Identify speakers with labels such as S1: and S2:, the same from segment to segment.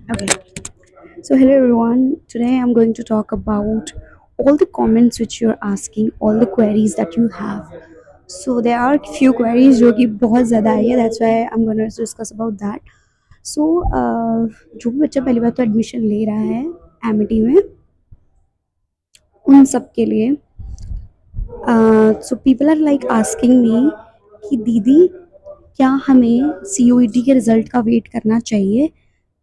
S1: Okay. So hello everyone. Today I'm going to talk about all the comments which you're asking, all the queries that you have. So there are few queries जो कि बहुत ज़्यादा आई है. That's why I'm going to discuss about that. So जो भी बच्चा पहली बार तो एडमिशन ले रहा है एमिटी में, उन सब के लिए so people are like asking me कि दीदी क्या हमें सीयूईटी के रिज़ल्ट का वेट करना चाहिए,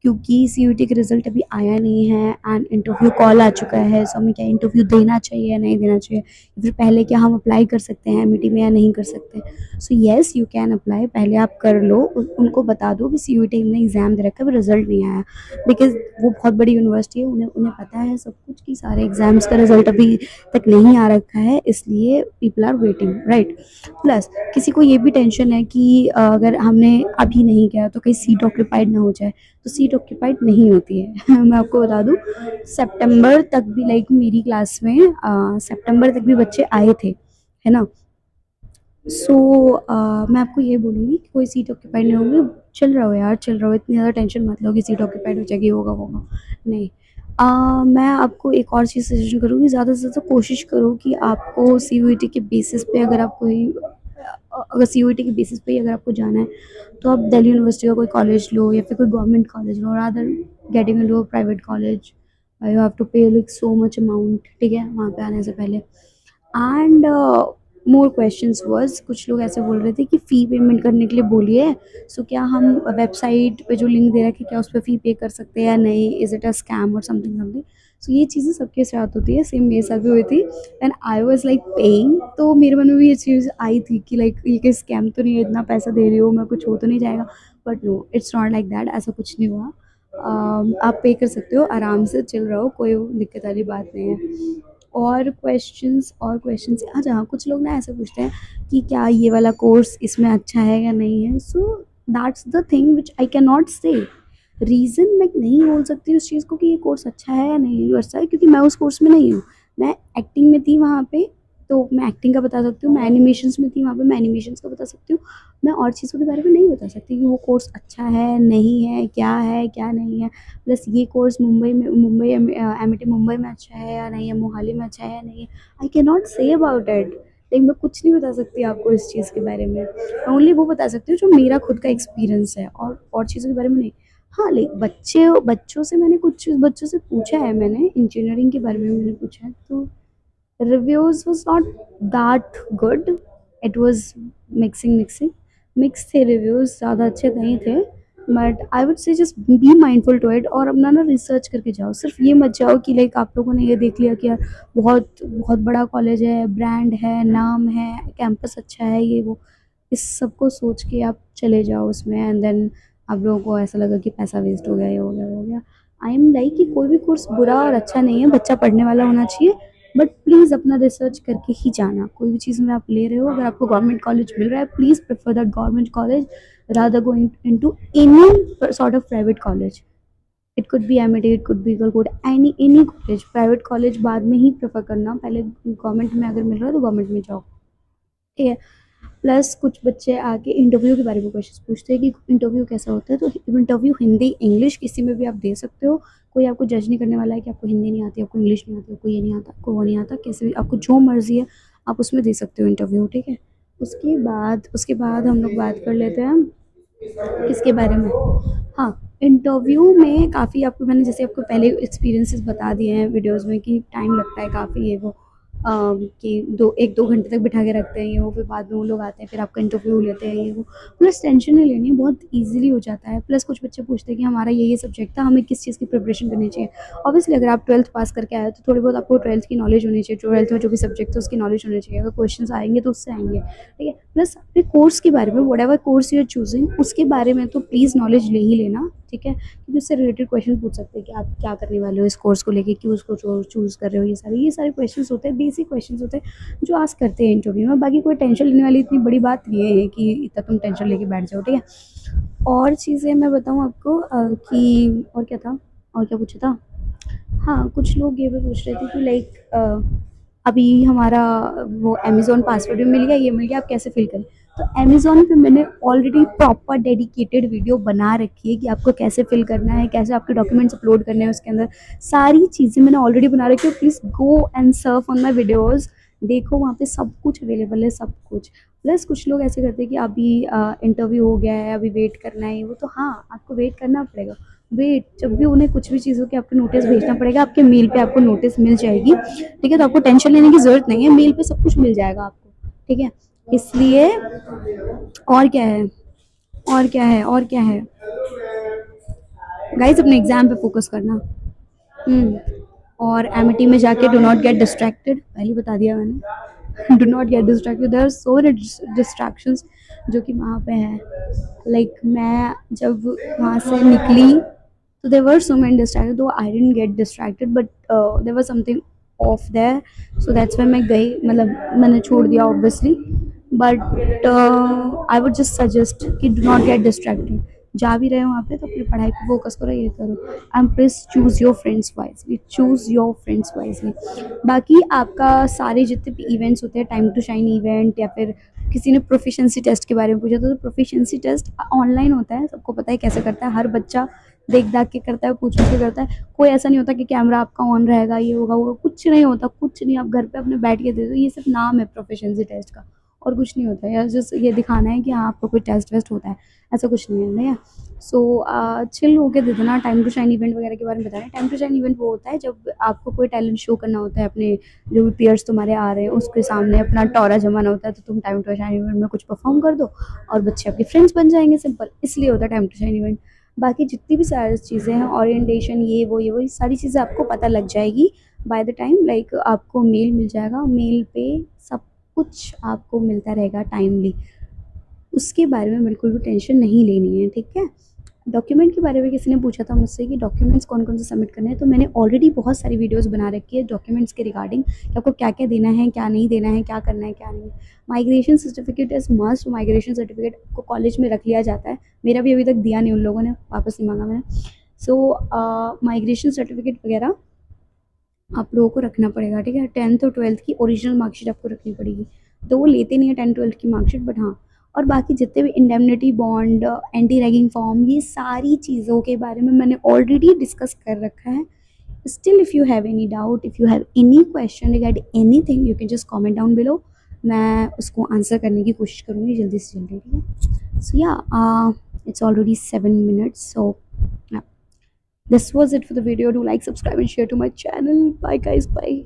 S1: क्योंकि सीयूईटी के रिज़ल्ट अभी आया नहीं है एंड इंटरव्यू कॉल आ चुका है। सो हमें क्या इंटरव्यू देना चाहिए या नहीं देना चाहिए, या फिर पहले क्या हम अप्लाई कर सकते हैं एमिटी में या नहीं कर सकते। So yes you can apply, पहले आप कर लो, उनको बता दो कि सीयूईटी हमने एग्ज़ाम दे रखा है, रिज़ल्ट नहीं आया। बिकॉज वो बहुत बड़ी यूनिवर्सिटी है, उन्हें उन्हें पता है सब कुछ कि सारे एग्ज़ाम्स का रिज़ल्ट अभी तक नहीं आ रखा है, इसलिए people are waiting, right. Plus किसी को ये भी टेंशन है कि अगर हमने अभी नहीं किया तो कहीं सीट ऑक्यूपाइड ना हो जाए। तो सीट ऑक्यूपाइड नहीं होती है मैं आपको बता दूं, सितंबर तक भी लाइक मेरी क्लास में सितंबर तक भी बच्चे आए थे, है ना। सो मैं आपको ये बोलूँगी कि कोई सीट ऑक्यूपाइड नहीं होगी। चल रहा हो यार, चल रहा हो, इतनी ज़्यादा टेंशन मत लो कि सीट ऑक्यूपाइड हो जाएगी, होगा होगा नहीं। मैं आपको एक और चीज़ सजेशन करूँगी, ज़्यादा से ज़्यादा कोशिश करो कि आपको सीयूईटी के बेसिस पे अगर आप कोई अगर सीयूईटी के बेसिस पे ही अगर आपको जाना है तो आप दिल्ली यूनिवर्सिटी का कोई कॉलेज लो या फिर कोई गवर्नमेंट कॉलेज लो, rather getting into a private college you have to pay like so much amount, ठीक है, वहाँ पे आने से पहले। एंड मोर क्वेश्चंस वाज, कुछ लोग ऐसे बोल रहे थे कि फ़ी पेमेंट करने के लिए बोलिए। सो क्या हम वेबसाइट पे जो लिंक दे रखे क्या उस पर फ़ी पे कर सकते हैं या नहीं, इज़ इट अ स्कैम और समथिंग समथिंग। सो ये चीज़ें सबके साथ होती है, सेम मेरे साथ भी हुई थी and I was like paying. तो मेरे मन में भी ये चीज़ आई थी कि लाइक ये कोई स्कैम तो नहीं है, इतना पैसा दे रही हो, मैं कुछ हो तो नहीं जाएगा। But no, it's not like that, ऐसा कुछ नहीं हुआ। आप पे कर सकते हो, आराम से चिल रहो, कोई दिक्कत वाली बात नहीं है। और क्वेश्चंस अच्छा, हाँ, कुछ लोग ना ऐसे पूछते हैं कि क्या ये वाला कोर्स इसमें अच्छा है या नहीं है। So that's the thing which I can not से। रीज़न मैं नहीं बोल सकती उस चीज़ को कि ये कोर्स अच्छा है या नहीं अच्छा है, क्योंकि मैं उस कोर्स में नहीं हूँ। मैं एक्टिंग में थी वहाँ पे, तो मैं एक्टिंग का बता सकती हूँ। मैं एनिमेशंस में थी वहाँ पे, मैं एनिमेशंस का बता सकती हूँ। मैं और चीज़ों के बारे में नहीं बता सकती कि वो कोर्स अच्छा है, क्या नहीं है। प्लस ये कोर्स मुंबई एमिटी मुंबई में अच्छा है या नहीं है, मोहाली में अच्छा है या नहीं है, I can not say about it. लेकिन मैं कुछ नहीं बता सकती आपको इस चीज़ के बारे में। मैं ओनली वो बता सकती हूँ जो मेरा खुद का एक्सपीरियंस है, और चीज़ों के बारे में नहीं। हाँ, लाइक बच्चों से मैंने कुछ बच्चों से पूछा है, मैंने इंजीनियरिंग के बारे में मैंने पूछा है, तो reviews was not that good. It was mixing mix थे रिव्यूज़, ज़्यादा अच्छे नहीं थे। But I would say just be mindful to it, और अपना ना रिसर्च करके जाओ। सिर्फ ये मत जाओ कि लाइक आप लोगों ने ये देख लिया कि यार बहुत बहुत बड़ा कॉलेज है, ब्रांड है, नाम है, कैंपस अच्छा है, ये वो। इस सब को सोच के आप चले जाओ उसमें एंड देन आप लोगों को ऐसा लगा कि पैसा वेस्ट हो गया, ये हो गया, वो हो गया। आई एम लाइक कि कोई भी कोर्स बुरा और अच्छा नहीं है, बच्चा पढ़ने वाला होना चाहिए। बट प्लीज़ अपना रिसर्च करके ही जाना, कोई भी चीज़ में आप ले रहे हो। अगर आपको गवर्नमेंट कॉलेज मिल रहा है, please prefer that government college rather going into any sort of private college. It could be Amity, it could be Eagle, any college. Private college बाद में ही प्रेफर करना, पहले गवर्नमेंट में अगर मिल रहा है तो गवर्नमेंट में जाओ, ठीक है। प्लस कुछ बच्चे आके इंटरव्यू के बारे में क्वेश्चन पूछते हैं कि इंटरव्यू कैसा होता है। तो इंटरव्यू हिंदी इंग्लिश किसी में भी आप दे सकते हो। कोई आपको जज नहीं करने वाला है कि आपको हिंदी नहीं आती, आपको इंग्लिश नहीं आती, आपको ये नहीं आता, आपको वो नहीं आता, कैसे भी आपको जो मर्जी है आप उसमें दे सकते हो इंटरव्यू, ठीक है। उसके बाद हम लोग बात कर लेते हैं किसके बारे में। हाँ, इंटरव्यू में काफ़ी आपको मैंने जैसे आपको पहले एक्सपीरियंसेस बता दिए हैं वीडियोस में कि टाइम लगता है काफ़ी, ये वो कि 1-2 घंटे तक बिठा के रखते हैं ये वो, फिर बाद में वो लोग आते हैं, फिर आपका इंटरव्यू लेते हैं, ये वो। प्लस टेंशन नहीं लेनी है, बहुत ईजिली हो जाता है। प्लस कुछ बच्चे पूछते हैं कि हमारा ये सब्जेक्ट था, हमें किस चीज़ की प्रिपरेशन करनी चाहिए। ऑब्वियसली अगर आप 12th पास करके आए हो तो थोड़ी बहुत आपको 12th की नॉलेज होनी चाहिए, 12th में जो भी सब्जेक्ट है उसकी नॉलेज होनी चाहिए। अगर क्वेश्चन आएंगे तो उससे आएंगे, ठीक है। प्लस अपने कोर्स के बारे में, whatever course you are choosing, उसके बारे में तो प्लीज़ नॉलेज ले ही लेना, ठीक है, क्योंकि उससे रिलेटेड क्वेश्चन पूछ सकते हैं कि आप क्या करने वाले हो इस कोर्स को लेके, क्यों उसको चूज़ कर रहे हो। ये सारे क्वेश्चंस होते हैं, बेसिक क्वेश्चंस होते हैं जो आस्क करते हैं इंटरव्यू में। बाकी कोई टेंशन लेने वाली इतनी बड़ी बात नहीं है कि इतना तुम टेंशन लेके बैठ जाओ, ठीक है। और चीज़ें मैं बताऊँ आपको कि और क्या था, और क्या पूछा था। हाँ, कुछ लोग ये भी पूछ रहे थे कि लाइक अभी हमारा वो अमेज़न पासवर्ड भी मिल गया, ये मिल गया, आप कैसे फ़िल करें? तो अमेज़न पे मैंने ऑलरेडी प्रॉपर डेडिकेटेड वीडियो बना रखी है कि आपको कैसे फिल करना है, कैसे आपके डॉक्यूमेंट्स अपलोड करने हैं उसके अंदर, सारी चीज़ें मैंने ऑलरेडी बना रखी है। Please go and Surf on my videos, देखो वहाँ पे सब कुछ अवेलेबल है, सब कुछ। प्लस कुछ लोग ऐसे करते हैं कि अभी इंटरव्यू हो गया है, अभी वेट करना है, वो तो हाँ आपको वेट करना पड़ेगा। वेट, जब भी उन्हें कुछ भी चीज़ों की आपको नोटिस भेजना पड़ेगा, आपके मेल पे आपको नोटिस मिल जाएगी, ठीक है। तो आपको टेंशन लेने की ज़रूरत नहीं है, मेल पे सब कुछ मिल जाएगा आपको, ठीक है। इसलिए और क्या है, और क्या है, और क्या है, गाइस अपने एग्जाम पे फोकस करना। हम्म। और एमिटी में जाके डू नॉट गेट डिस्ट्रैक्टेड, पहले बता दिया मैंने। Do not get distracted, there are so many distractions जो कि वहाँ पे है। लाइक मैं जब वहाँ से निकली तो there were so many distracted, though I didn't get distracted, but there was something off there, so that's why मैं गई, मतलब मैंने छोड़ दिया obviously. But I would just suggest कि डू नॉट गेट डिस्ट्रैक्टेड। जा भी रहे हो वहाँ पे तो अपनी पढ़ाई पे फोकस करो, ये करो। And please choose your friends wisely, choose your friends wisely. बाकी आपका सारे जितने भी इवेंट्स होते हैं, टाइम टू शाइन इवेंट, या फिर किसी ने प्रोफिशिएंसी टेस्ट के बारे में पूछा तो प्रोफिशिएंसी टेस्ट ऑनलाइन होता है, सबको पता है कैसे करता है, हर बच्चा देख दाख के करता है, पूछ पूछ के करता है। कोई ऐसा नहीं होता कि कैमरा आपका ऑन रहेगा, ये होगा वो, कुछ नहीं होता, कुछ नहीं। आप घर पे अपने बैठ के दे दो, ये सिर्फ नाम है प्रोफिशिएंसी टेस्ट का, और कुछ नहीं होता है। जस्ट ये दिखाना है कि हाँ आपको कोई टेस्ट वेस्ट होता है, ऐसा कुछ नहीं है, नहीं है। सो चिल होके दे देना। टाइम टू शाइन इवेंट वगैरह के बारे में बता रहे हैं, टाइम टू शाइन इवेंट वो होता है जब आपको कोई टैलेंट शो करना होता है, अपने जो भी पेयर्स तुम्हारे आ रहे हैं उसके सामने अपना टॉरा जमाना होता है, तो तुम टाइम टू शाइन इवेंट में कुछ परफॉर्म कर दो और बच्चे आपके फ्रेंड्स बन जाएंगे, सिंपल, इसलिए होता है टाइम टू शाइन इवेंट। बाकी जितनी भी सारी चीज़ें हैं, ओरिएंटेशन, ये सारी चीज़ें आपको पता लग जाएगी बाय द टाइम, लाइक आपको मेल मिल जाएगा, मेल पे सब कुछ आपको मिलता रहेगा टाइमली, उसके बारे में बिल्कुल भी टेंशन नहीं लेनी है, ठीक है। डॉक्यूमेंट के बारे में किसी ने पूछा था मुझसे कि डॉक्यूमेंट्स कौन कौन से सबमिट करने हैं, तो मैंने ऑलरेडी बहुत सारी वीडियोस बना रखी है डॉक्यूमेंट्स के रिगार्डिंग, कि आपको क्या क्या देना है, क्या नहीं देना है, क्या करना है, क्या नहीं। Migration certificate is must, migration certificate को कॉलेज में रख लिया जाता है, मेरा भी अभी तक दिया नहीं उन लोगों ने, वापस नहीं मांगा मैंने। सो माइग्रेशन सर्टिफिकेट वगैरह आप लोगों को रखना पड़ेगा, ठीक है। 10th और 12th की ओरिजिनल मार्कशीट आपको रखनी पड़ेगी, तो वो लेते नहीं है 10th-12th की मार्कशीट, बट हाँ। और बाकी जितने भी indemnity bond, anti ragging form, ये सारी चीज़ों के बारे में मैंने ऑलरेडी डिस्कस कर रखा है। Still if you have any doubt, if you have any question regarding anything, you can just comment down below, मैं उसको आंसर करने की कोशिश करूँगी जल्दी से जल्दी, ठीक है। सो या it's already 7 minutes, so yeah, this was it for the video. Do like, subscribe and share to my channel. Bye guys, bye.